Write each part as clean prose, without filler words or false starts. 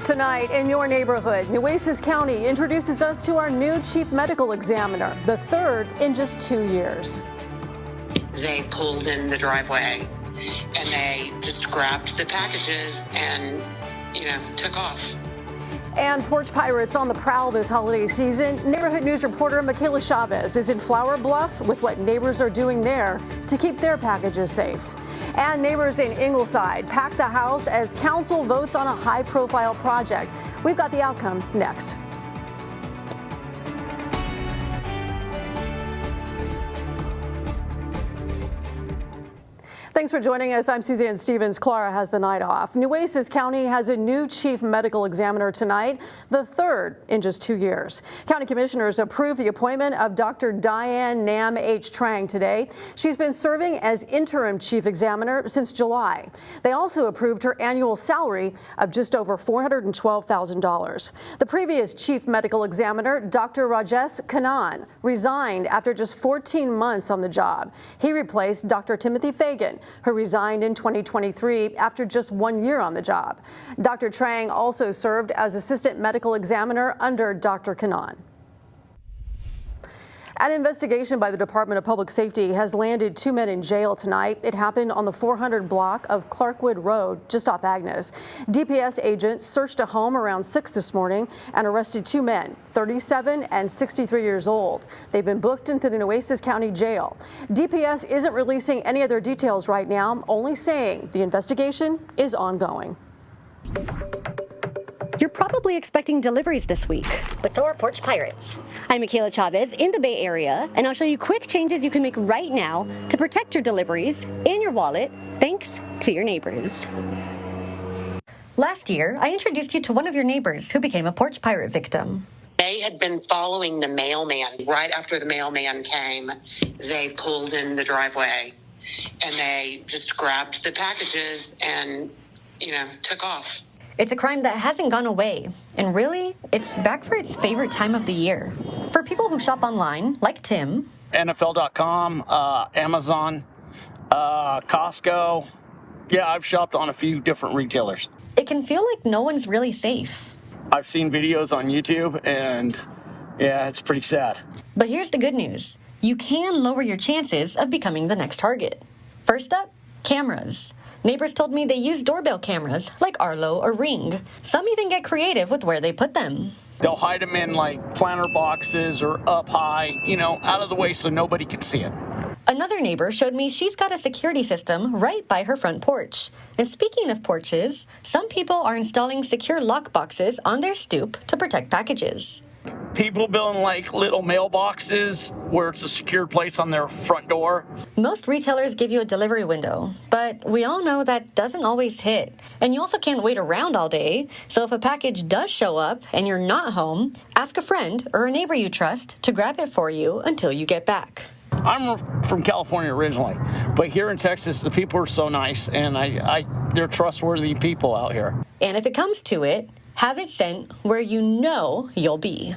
Tonight in your neighborhood, Nueces County introduces us to our new chief medical examiner, the third in just 2 years. They pulled in the driveway and they just grabbed the packages and, took off. And porch pirates on the prowl this holiday season. Neighborhood News reporter Michaela Chavez is in Flower Bluff with what neighbors are doing there to keep their packages safe. And neighbors in Ingleside pack the house as council votes on a high-profile project. We've got the outcome next. Thanks for joining us. I'm Suzanne Stevens. Clara has the night off. Nueces County has a new chief medical examiner tonight, the third in just 2 years. County commissioners approved the appointment of Dr. Diane Nam H. Trang today. She's been serving as interim chief examiner since July. They also approved her annual salary of just over $412,000. The previous chief medical examiner, Dr. Rajesh Kannan, resigned after just 14 months on the job. He replaced Dr. Timothy Fagan, who resigned in 2023 after just 1 year on the job. Dr. Trang also served as assistant medical examiner under Dr. Kannan. An investigation by the Department of Public Safety has landed 2 men in jail tonight. It happened on the 400 block of Clarkwood Road, just off Agnes. DPS agents searched a home around 6 this morning and arrested 2 men, 37 and 63 years old. They've been booked into the Nueces County Jail. DPS isn't releasing any other details right now, only saying the investigation is ongoing. You're probably expecting deliveries this week, but so are porch pirates. I'm Michaela Chavez in the Bay Area, and I'll show you quick changes you can make right now to protect your deliveries and your wallet, thanks to your neighbors. Last year, I introduced you to one of your neighbors who became a porch pirate victim. They had been following the mailman. Right after the mailman came, they pulled in the driveway and they just grabbed the packages and, took off. It's a crime that hasn't gone away, and really, it's back for its favorite time of the year. For people who shop online, like Tim. NFL.com, Amazon, Costco. Yeah, I've shopped on a few different retailers. It can feel like no one's really safe. I've seen videos on YouTube, and yeah, it's pretty sad. But here's the good news. You can lower your chances of becoming the next target. First up, cameras. Neighbors told me they use doorbell cameras like Arlo or Ring. Some even get creative with where they put them. They'll hide them in like planter boxes or up high, out of the way so nobody can see it. Another neighbor showed me she's got a security system right by her front porch. And speaking of porches, some people are installing secure lock boxes on their stoop to protect packages. People building like little mailboxes where it's a secure place on their front door. Most retailers give you a delivery window, but we all know that doesn't always hit. And you also can't wait around all day. So if a package does show up and you're not home, ask a friend or a neighbor you trust to grab it for you until you get back. I'm from California originally, but here in Texas, the people are so nice, and they're trustworthy people out here. And if it comes to it, have it sent where you know you'll be.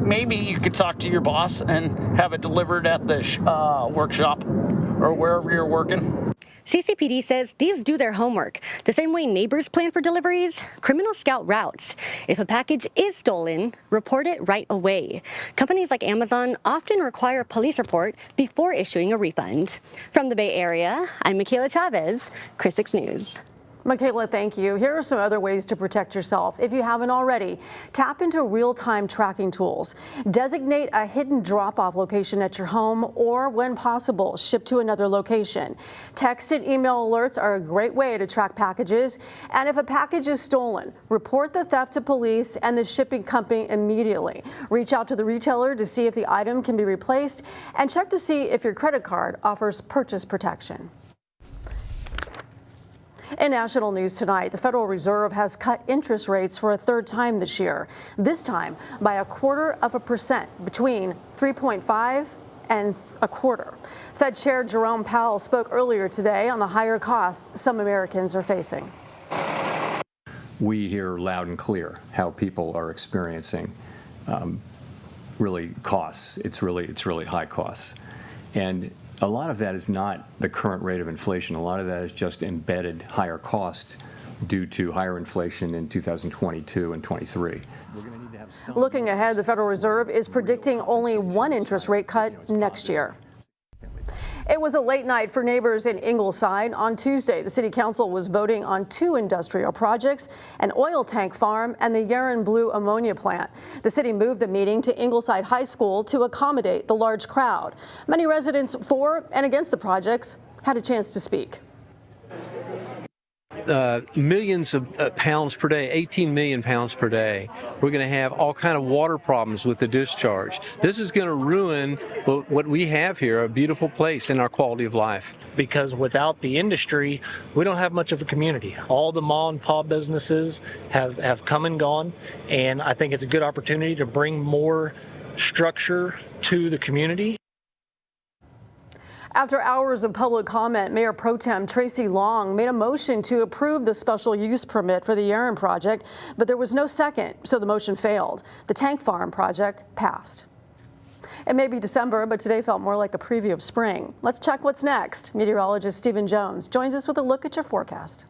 Maybe you could talk to your boss and have it delivered at the workshop or wherever you're working. CCPD says thieves do their homework. The same way neighbors plan for deliveries, criminals scout routes. If a package is stolen, report it right away. Companies like Amazon often require a police report before issuing a refund. From the Bay Area, I'm Michaela Chavez, Chris 6 News. Michaela, thank you. Here are some other ways to protect yourself. If you haven't already, tap into real-time tracking tools. Designate a hidden drop-off location at your home or, when possible, ship to another location. Text and email alerts are a great way to track packages. And if a package is stolen, report the theft to police and the shipping company immediately. Reach out to the retailer to see if the item can be replaced and check to see if your credit card offers purchase protection. In national news tonight, the Federal Reserve has cut interest rates for a third time this year, this time by 0.25%, between 3.5 and a quarter. Fed Chair Jerome Powell spoke earlier today on the higher costs some Americans are facing. We hear loud and clear how people are experiencing really costs. It's really high costs. And A lot of that is not the current rate of inflation. A lot of that is just embedded higher cost due to higher inflation in 2022 and 23. Looking ahead, the Federal Reserve is predicting only one interest rate cut next year. It was a late night for neighbors in Ingleside. On Tuesday, the city council was voting on two industrial projects, an oil tank farm and the Yaren Blue ammonia plant. The city moved the meeting to Ingleside High School to accommodate the large crowd. Many residents for and against the projects had a chance to speak. Millions of pounds per day, 18 million pounds per day. We're going to have all kind of water problems with the discharge. This is going to ruin what we have here, a beautiful place in our quality of life. Because without the industry, we don't have much of a community. All the mom and pop businesses have come and gone, and I think it's a good opportunity to bring more structure to the community. After hours of public comment, Mayor Pro Tem Tracy Long made a motion to approve the special use permit for the Yaren project, but there was no second, so the motion failed. The tank farm project passed. It may be December, but today felt more like a preview of spring. Let's check what's next. Meteorologist Stephen Jones joins us with a look at your forecast.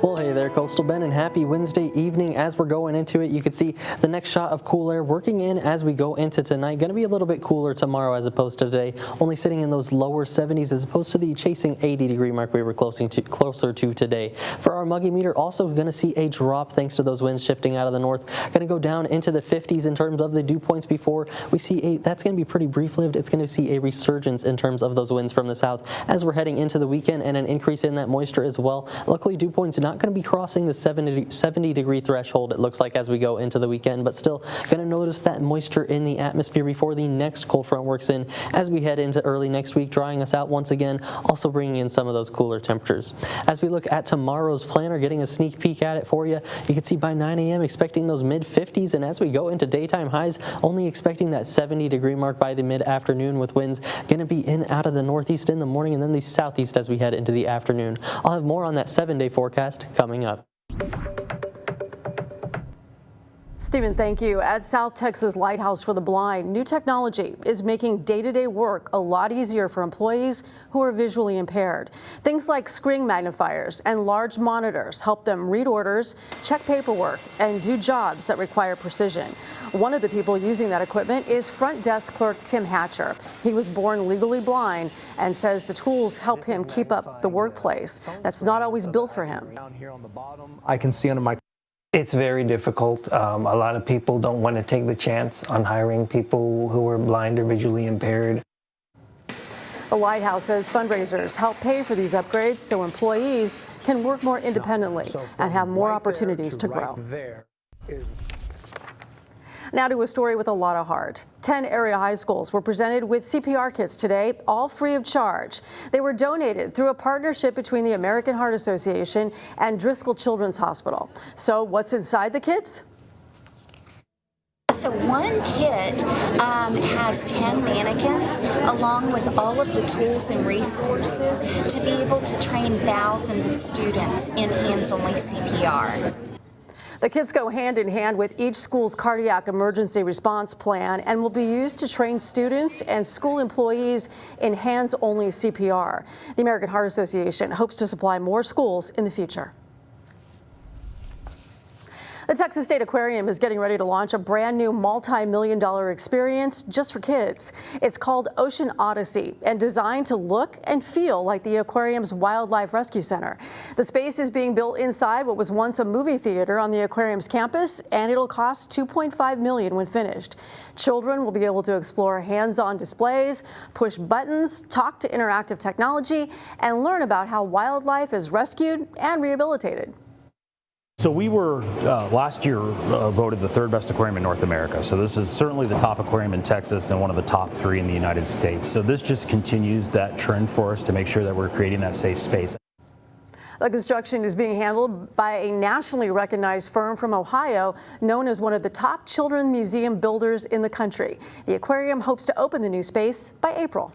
Well, hey there, Coastal Ben, and happy Wednesday evening. As we're going into it, you can see the next shot of cool air working in as we go into tonight. Going to be a little bit cooler tomorrow as opposed to today, only sitting in those lower 70s as opposed to the chasing 80-degree mark we were closer to today. For our muggy meter, also going to see a drop thanks to those winds shifting out of the north. Going to go down into the 50s in terms of the dew points before we see that's going to be pretty brief-lived. It's going to see a resurgence in terms of those winds from the south as we're heading into the weekend, and an increase in that moisture as well. Luckily, dew points not going to be crossing the 70-degree threshold, it looks like, as we go into the weekend, but still going to notice that moisture in the atmosphere before the next cold front works in as we head into early next week, drying us out once again, also bringing in some of those cooler temperatures. As we look at tomorrow's planner, getting a sneak peek at it for you, you can see by 9 a.m. expecting those mid-50s, and as we go into daytime highs, only expecting that 70-degree mark by the mid-afternoon, with winds going to be in out of the northeast in the morning and then the southeast as we head into the afternoon. I'll have more on that 7-day forecast coming up. Stephen, thank you. At South Texas Lighthouse for the Blind, new technology is making day-to-day work a lot easier for employees who are visually impaired. Things like screen magnifiers and large monitors help them read orders, check paperwork, and do jobs that require precision. One of the people using that equipment is front desk clerk Tim Hatcher. He was born legally blind and says the tools help him keep up the workplace that's not always built for him. Down here on the bottom, I can see under my. It's very difficult. A lot of people don't want to take the chance on hiring people who are blind or visually impaired. The Lighthouse says fundraisers help pay for these upgrades so employees can work more independently and have more opportunities to grow. Now to a story with a lot of heart. 10 area high schools were presented with CPR kits today, all free of charge. They were donated through a partnership between the American Heart Association and Driscoll Children's Hospital. So what's inside the kits? So one kit has 10 mannequins along with all of the tools and resources to be able to train thousands of students in hands-only CPR. The kits go hand in hand with each school's cardiac emergency response plan and will be used to train students and school employees in hands-only CPR. The American Heart Association hopes to supply more schools in the future. The Texas State Aquarium is getting ready to launch a brand new multi-million-dollar experience just for kids. It's called Ocean Odyssey and designed to look and feel like the aquarium's Wildlife Rescue Center. The space is being built inside what was once a movie theater on the aquarium's campus, and it'll cost $2.5 million when finished. Children will be able to explore hands-on displays, push buttons, talk to interactive technology, and learn about how wildlife is rescued and rehabilitated. So we were last year voted the third best aquarium in North America. So this is certainly the top aquarium in Texas and one of the top 3 in the United States. So this just continues that trend for us to make sure that we're creating that safe space. The construction is being handled by a nationally recognized firm from Ohio, known as one of the top children's museum builders in the country. The aquarium hopes to open the new space by April.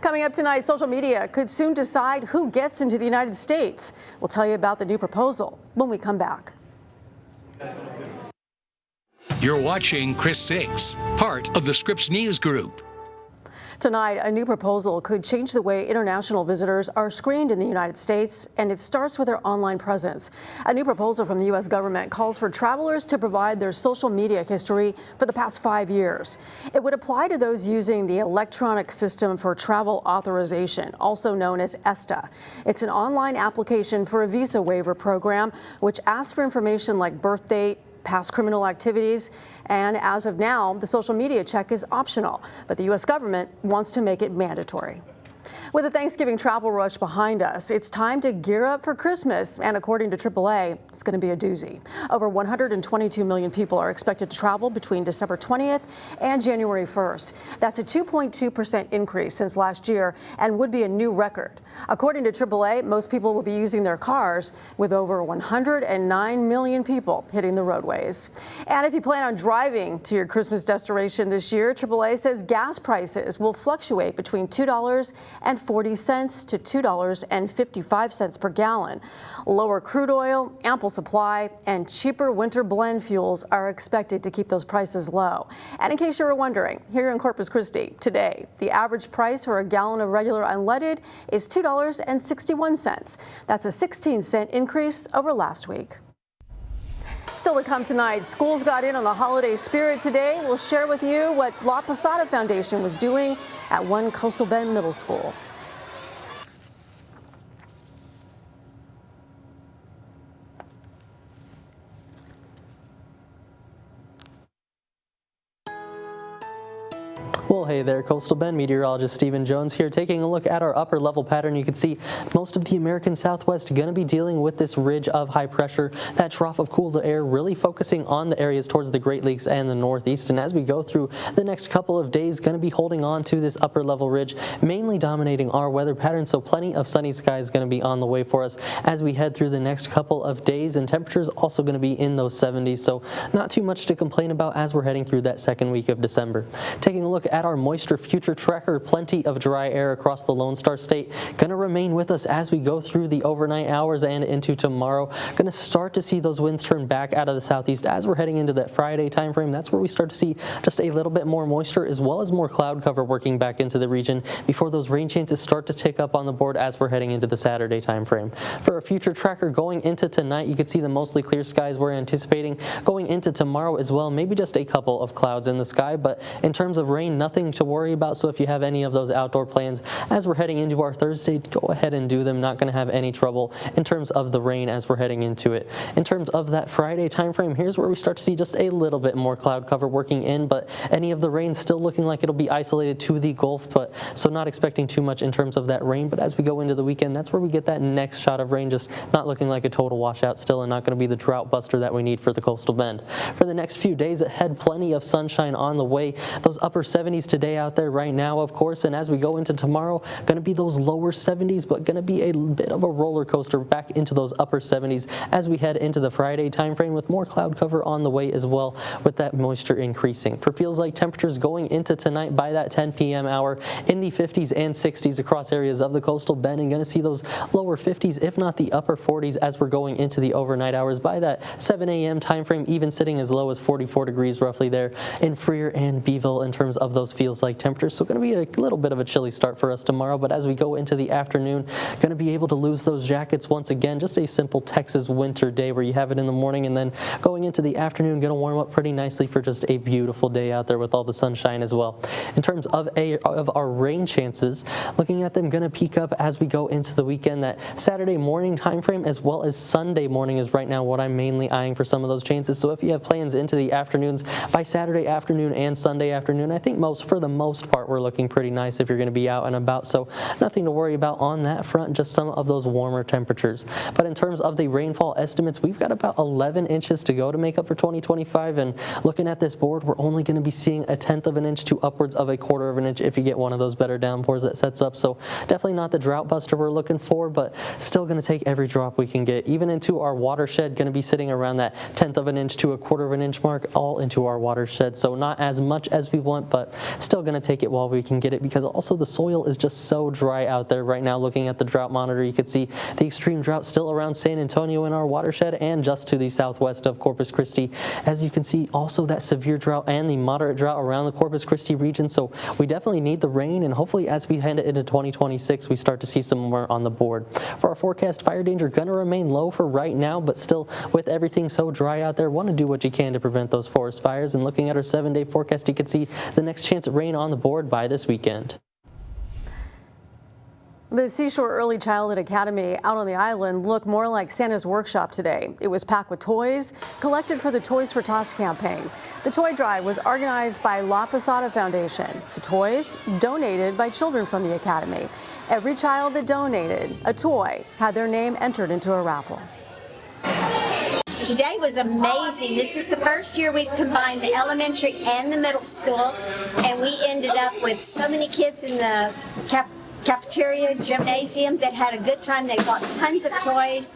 Coming up tonight, social media could soon decide who gets into the United States. We'll tell you about the new proposal when we come back. You're watching Chris 6, part of the Scripps News Group. Tonight, a new proposal could change the way international visitors are screened in the United States, and it starts with their online presence. A new proposal from the U.S. government calls for travelers to provide their social media history for the past 5 years. It would apply to those using the Electronic System for Travel Authorization, also known as ESTA. It's an online application for a visa waiver program, which asks for information like birth date, past criminal activities, and as of now, the social media check is optional, but the U.S. government wants to make it mandatory. With the Thanksgiving travel rush behind us, it's time to gear up for Christmas, and according to AAA, it's going to be a doozy. Over 122 million people are expected to travel between December 20th and January 1st. That's a 2.2% increase since last year and would be a new record. According to AAA, most people will be using their cars, with over 109 million people hitting the roadways. And if you plan on driving to your Christmas destination this year, AAA says gas prices will fluctuate between $2.40 to $2.55 per gallon. Lower crude oil, ample supply, and cheaper winter blend fuels are expected to keep those prices low. And in case you were wondering, here in Corpus Christi today, the average price for a gallon of regular unleaded is $2.61. That's a 16-cent increase over last week. Still to come tonight, schools got in on the holiday spirit today. We'll share with you what La Posada Foundation was doing at one Coastal Bend middle school. Well, hey there, Coastal Bend meteorologist Stephen Jones here, taking a look at our upper level pattern. You can see most of the American Southwest going to be dealing with this ridge of high pressure, that trough of cool air really focusing on the areas towards the Great Lakes and the Northeast. And as we go through the next couple of days, going to be holding on to this upper level ridge, mainly dominating our weather pattern. So plenty of sunny skies going to be on the way for us as we head through the next couple of days, and temperatures also going to be in those 70s. So not too much to complain about as we're heading through that second week of December. Taking a look at our moisture future tracker, plenty of dry air across the Lone Star State going to remain with us as we go through the overnight hours and into tomorrow. Going to start to see those winds turn back out of the southeast as we're heading into that Friday time frame. That's where we start to see just a little bit more moisture as well as more cloud cover working back into the region before those rain chances start to tick up on the board as we're heading into the Saturday time frame. For a future tracker going into tonight, you can see the mostly clear skies we're anticipating going into tomorrow as well. Maybe just a couple of clouds in the sky, but in terms of rain, nothing to worry about. So if you have any of those outdoor plans as we're heading into our Thursday, go ahead and do them. Not going to have any trouble in terms of the rain as we're heading into it. In terms of that Friday time frame, here's where we start to see just a little bit more cloud cover working in, but any of the rain still looking like it'll be isolated to the Gulf, but so not expecting too much in terms of that rain. But as we go into the weekend, that's where we get that next shot of rain, just not looking like a total washout still, and not going to be the drought buster that we need for the Coastal Bend. For the next few days ahead, plenty of sunshine on the way. Those upper 70s today out there right now, of course, and as we go into tomorrow, going to be those lower 70s, but going to be a bit of a roller coaster back into those upper 70s as we head into the Friday time frame, with more cloud cover on the way as well, with that moisture increasing. For feels like temperatures going into tonight by that 10 p.m. hour in the 50s and 60s across areas of the Coastal Bend, and going to see those lower 50s, if not the upper 40s, as we're going into the overnight hours by that 7 a.m. time frame, even sitting as low as 44 degrees roughly there in Freer and Beeville in terms of those feels like temperatures. So going to be a little bit of a chilly start for us tomorrow, but as we go into the afternoon, going to be able to lose those jackets once again. Just a simple Texas winter day where you have it in the morning, and then going into the afternoon, going to warm up pretty nicely for just a beautiful day out there with all the sunshine as well. In terms of our rain chances, looking at them, going to peak up as we go into the weekend. That Saturday morning time frame as well as Sunday morning is right now what I'm mainly eyeing for some of those chances. So if you have plans into the afternoons by Saturday afternoon and Sunday afternoon, I think for the most part we're looking pretty nice if you're going to be out and about. So nothing to worry about on that front, just some of those warmer temperatures. But in terms of the rainfall estimates, we've got about 11 inches to go to make up for 2025, and looking at this board, we're only going to be seeing 1/10 of an inch to upwards of 1/4 of an inch if you get one of those better downpours that sets up. So definitely not the drought buster we're looking for, but still going to take every drop we can get, even into our watershed. Going to be sitting around that 1/10 of an inch to 1/4 of an inch mark, all into our watershed. So not as much as we want, but still going to take it while we can get it, because also the soil is just so dry out there right now. Looking at the drought monitor, you can see the extreme drought still around San Antonio in our watershed and just to the southwest of Corpus Christi. As you can see, also that severe drought and the moderate drought around the Corpus Christi region. So we definitely need the rain, and hopefully as we head into 2026, we start to see some more on the board. For our forecast, fire danger going to remain low for right now, but still with everything so dry out there, want to do what you can to prevent those forest fires. And looking at our 7-day forecast, you can see the next chance of rain on the board by this weekend. The Seashore Early Childhood Academy out on the island looked more like Santa's workshop today. It was packed with toys collected for the Toys for Tots campaign. The toy drive was organized by La Posada Foundation. The toys donated by children from the academy. Every child that donated a toy had their name entered into a raffle. Today was amazing. This is the first year we've combined the elementary and the middle school, and we ended up with so many kids in the cafeteria, gymnasium that had a good time. They bought tons of toys.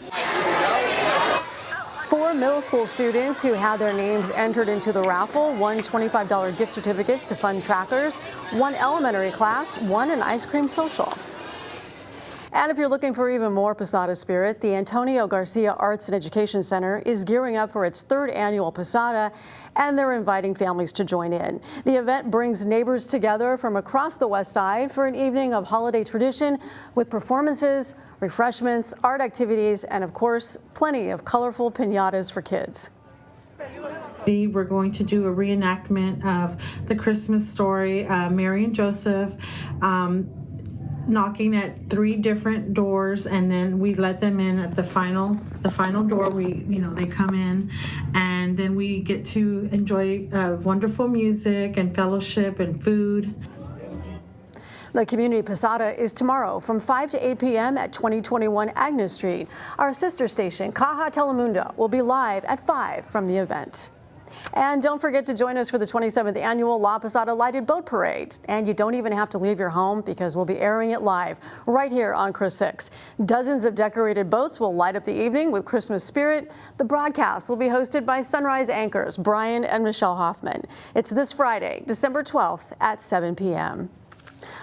4 middle school students who had their names entered into the raffle won $25 gift certificates to fund trackers. 1 elementary class won an ice cream social. And if you're looking for even more Posada spirit, the Antonio Garcia Arts and Education Center is gearing up for its 3rd annual Posada, and they're inviting families to join in. The event brings neighbors together from across the West Side for an evening of holiday tradition with performances, refreshments, art activities, and of course, plenty of colorful piñatas for kids. We're going to do a reenactment of the Christmas story, Mary and Joseph, knocking at 3 different doors, and then we let them in at the final door. They come in, and then we get to enjoy wonderful music and fellowship and food. The Community Posada is tomorrow from 5 to 8 p.m. at 2021 Agnes Street. Our sister station, Caja Telemundo, will be live at 5 from the event. And don't forget to join us for the 27th annual La Posada Lighted Boat Parade. And you don't even have to leave your home, because we'll be airing it live right here on Chris 6. Dozens of decorated boats will light up the evening with Christmas spirit. The broadcast will be hosted by Sunrise anchors Brian and Michelle Hoffman. It's this Friday, December 12th at 7 p.m.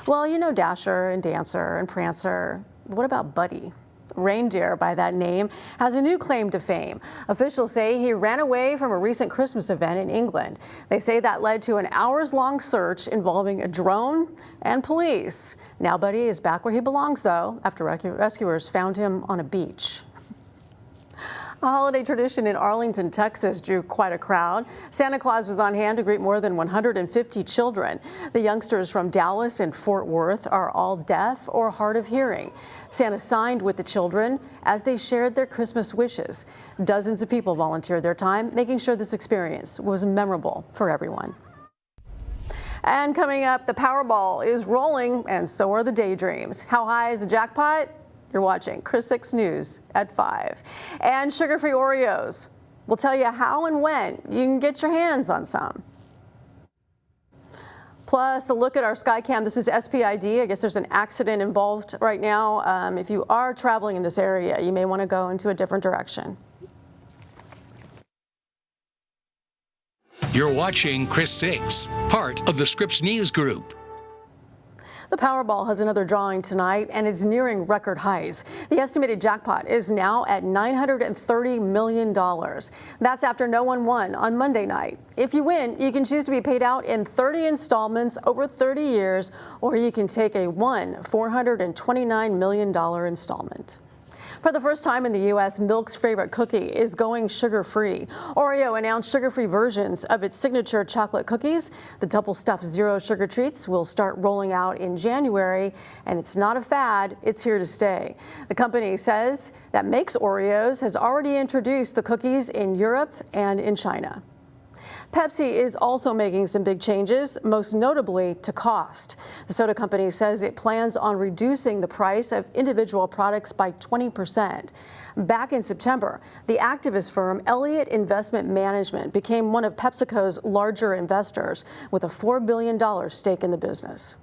Well, you know Dasher and Dancer and Prancer. What about Buddy? Reindeer by that name has a new claim to fame. Officials say he ran away from a recent Christmas event in England. They say that led to an hours-long search involving a drone and police. Now Buddy is back where he belongs, though, after rescuers found him on a beach. A holiday tradition in Arlington, Texas drew quite a crowd. Santa Claus was on hand to greet more than 150 children. The youngsters from Dallas and Fort Worth are all deaf or hard of hearing. Santa signed with the children as they shared their Christmas wishes. Dozens of people volunteered their time, making sure this experience was memorable for everyone. And coming up, the Powerball is rolling, and so are the daydreams. How high is the jackpot? You're watching Chris 6 News at 5. And sugar-free Oreos. We'll tell you how and when you can get your hands on some. Plus, a look at our Skycam. This is SPID. I guess there's an accident involved right now. If you are traveling in this area, you may want to go into a different direction. You're watching Chris 6, part of the Scripps News Group. The Powerball has another drawing tonight, and it's nearing record highs. The estimated jackpot is now at $930 million. That's after no one won on Monday night. If you win, you can choose to be paid out in 30 installments over 30 years, or you can take a $429 million installment. For the first time in the U.S., Milk's favorite cookie is going sugar-free. Oreo announced sugar-free versions of its signature chocolate cookies. The double-stuffed zero sugar treats will start rolling out in January, and it's not a fad, it's here to stay. The company says that makes Oreos has already introduced the cookies in Europe and in China. Pepsi is also making some big changes, most notably to cost. The soda company says it plans on reducing the price of individual products by 20%. Back in September, the activist firm Elliott Investment Management became one of PepsiCo's larger investors with a $4 billion stake in the business.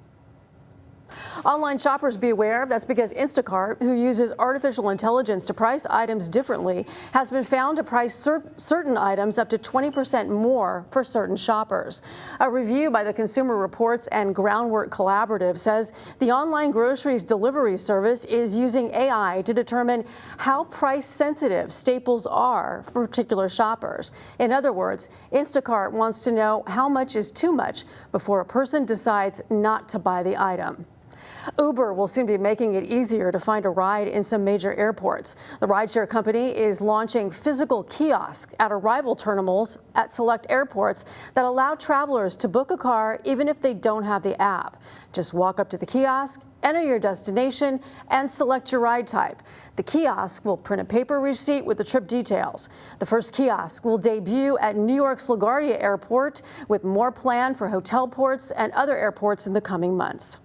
Online shoppers beware. That's because Instacart, who uses artificial intelligence to price items differently, has been found to price certain items up to 20% more for certain shoppers. A review by the Consumer Reports and Groundwork Collaborative says the online groceries delivery service is using AI to determine how price-sensitive staples are for particular shoppers. In other words, Instacart wants to know how much is too much before a person decides not to buy the item. Uber will soon be making it easier to find a ride in some major airports. The rideshare company is launching physical kiosks at arrival terminals at select airports that allow travelers to book a car even if they don't have the app. Just walk up to the kiosk, enter your destination, and select your ride type. The kiosk will print a paper receipt with the trip details. The first kiosk will debut at New York's LaGuardia Airport, with more planned for hotel ports and other airports in the coming months.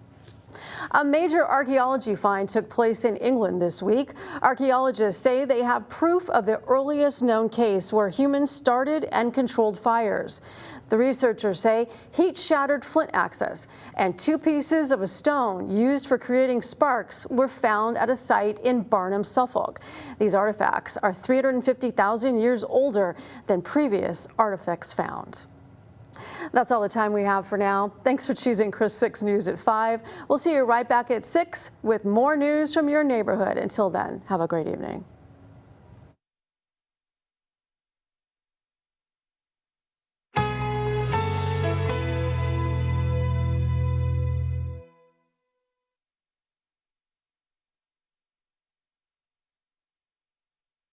A major archaeology find took place in England this week. Archaeologists say they have proof of the earliest known case where humans started and controlled fires. The researchers say heat-shattered flint axes and 2 pieces of a stone used for creating sparks were found at a site in Barnham, Suffolk. These artifacts are 350,000 years older than previous artifacts found. That's all the time we have for now. Thanks for choosing KRIS 6 News at 5. We'll see you right back at 6 with more news from your neighborhood. Until then, have a great evening.